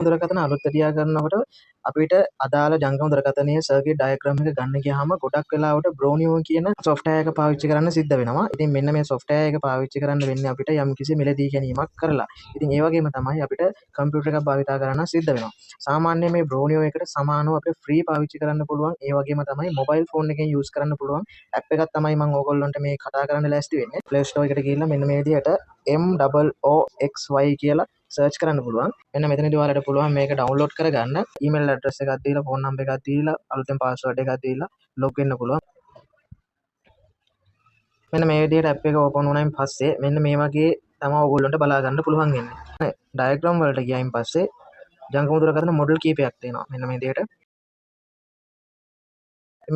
දුරකථන අලුත් වැඩියා කරනකොට අපිට අදාළ ජංගම දුරකථනයේ සර්කිට් ඩයග්‍රෑම් එක ගන්න ගියාම ගොඩක් වෙලාවට බ්‍රෝනියෝ කියන සොෆ්ට්වෙයාර් එක පාවිච්චි කරන්න සිද්ධ වෙනවා. ඉතින් මෙන්න මේ සොෆ්ට්වෙයාර් එක පාවිච්චි කරන්න වෙන්නේ අපිට යම්කිසි මිලදී ගැනීමක් කරලා. ඉතින් ඒ වගේම තමයි අපිට කම්පියුටර් එකක් භාවිතා කරන්න සිද්ධ වෙනවා. සාමාන්‍යයෙන් මේ බ්‍රෝනියෝ එකට සමානව අපිට ෆ්‍රී පාවිච්චි කරන්න පුළුවන්. ඒ වගේම තමයි මොබයිල් ෆෝන් එකෙන් යූස් කරන්න පුළුවන් ඇප් එකක් තමයි මම ඕගොල්ලන්ට මේ කතා කරන්න ලෑස්ති වෙන්නේ. Play Store එකට ගිහිල්ලා මෙන්න මේ විදිහට MOOXY කියලා සර්ච් කරන්න පුළුවන්. මෙන්න මෙතනදී ඔයාලට පුළුවන් මේක ඩවුන්ලෝඩ් කරගන්න. ඊමේල් ඇඩ්‍රස් එකක් දීලා ෆෝන් නම්බර් එකක් දීලා අලුතෙන් පාස්වර්ඩ් එකක් දීලා ලොග් වෙන්න පුළුවන්. මෙන්න මේ විදිහට ඇප් එක ඕපන් වුණායින් පස්සේ මෙන්න මේ වගේ තමයි ඔයගොල්ලන්ට බලා ගන්න පුළුවන් වෙන්නේ. ඩයග්‍රෑම් වලට ගියායින් පස්සේ ජංගම දුරකථන මොඩල් කීපයක් තියෙනවා. මෙන්න මේ විදිහට.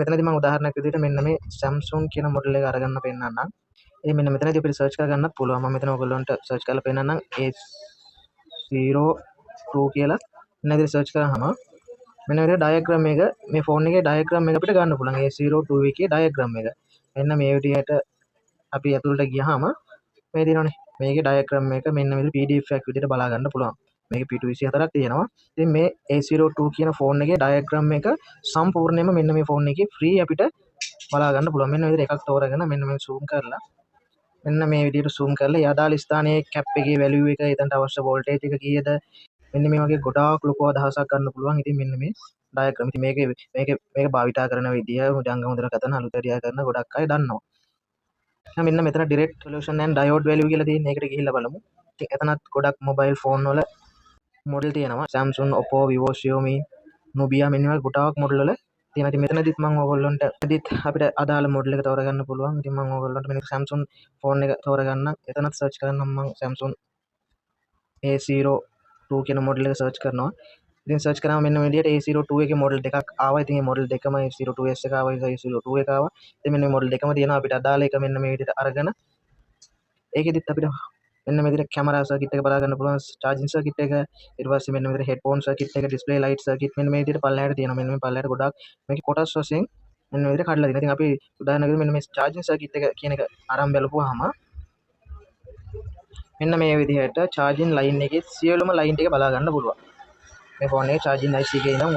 මෙතනදී මම උදාහරණයක් විදිහට මෙන්න මේ Samsung කියන මොඩල් එක අරගෙන පෙන්නන්නම්. මෙන්න මෙතනදී අපිට සර්ච් කරගන්නත් පුළුවන්. මම මෙතන ඔයගොල්ලන්ට සර්ච් කරලා පෙන්නන්නම් A02 කියලා. මෙන්න විදිහට සර්ච් කරාම මෙන්න විදිහට ඩයග්‍රෑම් එක මේ ෆෝන් එකේ ඩයග්‍රෑම් එක අපිට ගන්න පුළුවන්. A02 එකේ ඩයග්‍රෑම් එක. මෙන්න මේ විදිහට අපි ඇතුළට ගියාම මේ තියෙනවනේ. මේකේ ඩයග්‍රෑම් එක මෙන්න විදිහට PDF එකක් විදිහට බලා ගන්න පුළුවන්. මේකේ පිටු 24ක් තියෙනවා. ඉතින් මේ A02 කියන ෆෝන් එකේ ඩයග්‍රෑම් එක සම්පූර්ණයෙන්ම මෙන්න මේ ෆෝන් එකේ ෆ්‍රී අපිට බලා ගන්න පුළුවන්. මෙන්න විදිහට එකක් තෝරගෙන මෙන්න මේ zoom කරලා මෙන්න මේ විදිහට zoom කරලා ඒ අදාළ ස්ථානයේ කැප් එකේ වැලියු එක එතනට අවශ්‍ය වෝල්ටේජ් එක කීයද මෙන්න මේ වගේ ගොඩාක් ලොකු අදහසක් ගන්න පුළුවන්. ඉතින් මෙන්න මේ ඩයග්‍රෑම්. ඉතින් මේක භාවිතා කරන විදිය ජංගම දුරකථන අලුත් වැඩියා කරන ගොඩක් අය දන්නවා. මෙන්න මෙතන direct solution and diode value කියලා තියෙන එකට ගිහිල්ලා බලමු. ඉතින් එතනත් ගොඩක් මොබයිල් ෆෝන් වල මොඩල් තියෙනවා. Samsung, Oppo, Vivo, Xiaomi, Nubia මෙන්න වගේ ගොඩාක් මොඩල් වල තියෙනවා. ඉතින් මෙතනදිත් මම ඔයගොල්ලන්ට අපිට අදාළ මොඩල් එක තෝරගන්න පුළුවන්. ඉතින් මම ඔයගොල්ලන්ට මෙන්න Samsung ෆෝන් එක තෝරගන්න. එතනත් සර්ච් කරන්නම් මම Samsung A02 කියන මොඩල් එක සර්ච් කරනවා. ඉතින් සර්ච් කරාම මෙන්න මේ විදිහට A02 එකේ මොඩල් දෙකක් ආවා. ඉතින් මේ මොඩල් දෙකම A02s එක ආවා, A02 එක ආවා. ඉතින් මෙන්න මේ මොඩල් දෙකම තියෙනවා. අපිට අදාළ එක මෙන්න මේ විදිහට අරගෙන ඒකෙදිත් අපිට මෙන්න මේ විදිහට කැමරා සර්කිට් එක බලා ගන්න පුළුවන්, charging සර්කිට් එක, ඊට පස්සේ මෙන්න මේ විදිහට headphone සර්කිට් එක, display light සර්කිට් මෙන්න මේ විදිහට පල්ලෙහාට තියෙනවා. මෙන්න මේ පල්ලෙහාට ගොඩාක් මේකේ කොටස් වශයෙන් මෙන්න මේ විදිහට කඩලා තියෙනවා. ඉතින් අපි උදාහරණයකට මෙන්න මේ charging සර්කිට් එක කියන එක අරන් බලපුවාම මෙන්න මේ විදිහට charging line එකේ සියලුම line ටික බලා ගන්න පුළුවන්. මේ ෆෝන් එකේ charging IC එකේ ඉඳන්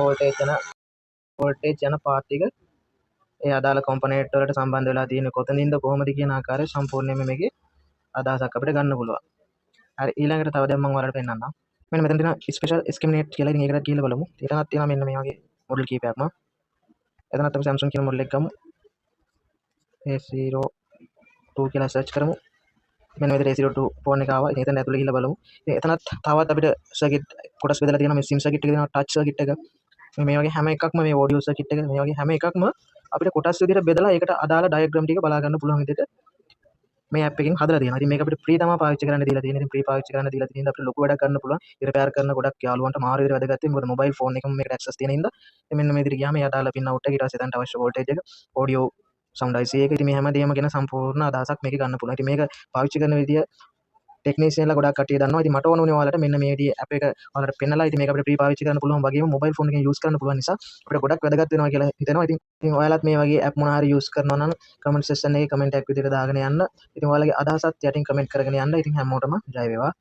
වෝල්ටේජ් යන පාත් ටික ඒ අදාළ කොම්පොනන්ට් වලට සම්බන්ධ වෙලා තියෙන කොතනින්ද කොහොමද කියන ආකාරය සම්පූර්ණයෙන්ම මේකේ අදහසක් අපිට ගන්න පුළුවන්. හරි ඊළඟට තව දැන් මම ඔයාලට පෙන්නන්නම්. මෙන්න මෙතන තියෙන ස්පෙෂල් ස්කිමිනේට් කියලා. ඉතින් ඒකටත් ගිහලා බලමු. එතනත් තියෙනවා මෙන්න මේ වගේ මොඩල් කීපයක්ම. එතනත් අපි Samsung කියන මොඩල් එක ගමු. A02 කියලා සර්ච් කරමු. මෙන්න මෙතන A02 ෆෝන් එක ආවා. ඉතින් එතන ඇතුළේ ගිහලා බලමු. ඉතින් එතනත් තවත් අපිට සර්කිට් කොටස් බෙදලා තියෙනවා. මේ SIM සර්කිට් එක තියෙනවා, ටච් සර්කිට් එක. මේ වගේ හැම එකක්ම මේ ඔඩියෝ සර්කිට් එක මේ වගේ හැම එකක්ම අපිට කොටස් විදිහට බෙදලා ඒකට අදාළ ඩයග්‍රෑම් ටික බලා ගන්න පුළුවන් විදිහට මේ ඇප් එකෙන් හදලා තියෙනවා. ඉතින් මේක අපිට ෆ්‍රී තමයි පාවිච්චි කරන්න දීලා තියෙන්නේ. ඉතින් ෆ්‍රී පාවිච්චි කරන්න දීලා තියෙන අපිට ලොකු වැඩක් කරන්න පුළුවන්. රිපෙයාර් කරන ගොඩක් යාළුවන්ට මාරු විදිහට වැදගත් වෙයි. මොකද මොබයිල් ෆෝන් එකම මේකට ඇක්සස් තියෙන හින්දා. ඉතින් මෙන්න මේ විදිහට ගියාම එයා දාලා පින් අවුට් එක ඊට පස්සේ එතනට අවශ්‍ය වෝල්ටේජ් එක, ඔඩියෝ සවුන්ඩ් IC එක. ඉතින් මේ හැමදේම ගැන සම්පූර්ණ අදහසක් මේකේ ගන්න පුළුවන්. ඉතින් මේක පාවිච්චි කරන විදිය ටෙක්නීෂියන්ලා ගොඩක් කට්ටිය දන්නවා. ඉතින් මට ඕන වුණේ ඔයාලට මෙන්න මේ විදිහේ ඇප් එක ඔයාලට පෙන්නලා ඉතින් මේක අපිට ෆ්‍රී පාවිච්චි කරන්න පුළුවන් වගේම මොබයිල් ෆෝන් එකෙන් යූස් කරන්න පුළුවන් නිසා අපිට ගොඩක් වැදගත් වෙනවා කියලා හිතෙනවා. ඉතින් ඔයාලත් මේ වගේ ඇප් මොනවා හරි යූස් කරනවා නම් කමෙන්ට් සෙක්ෂන් එකේ කමෙන්ට් එකක් විදිහට දාගෙන යන්න. ඉතින් ඔයාලගේ අදහසත් යටින් කමෙන්ට් කරගෙන යන්න. ඉතින් හැමෝටම ජය වේවා.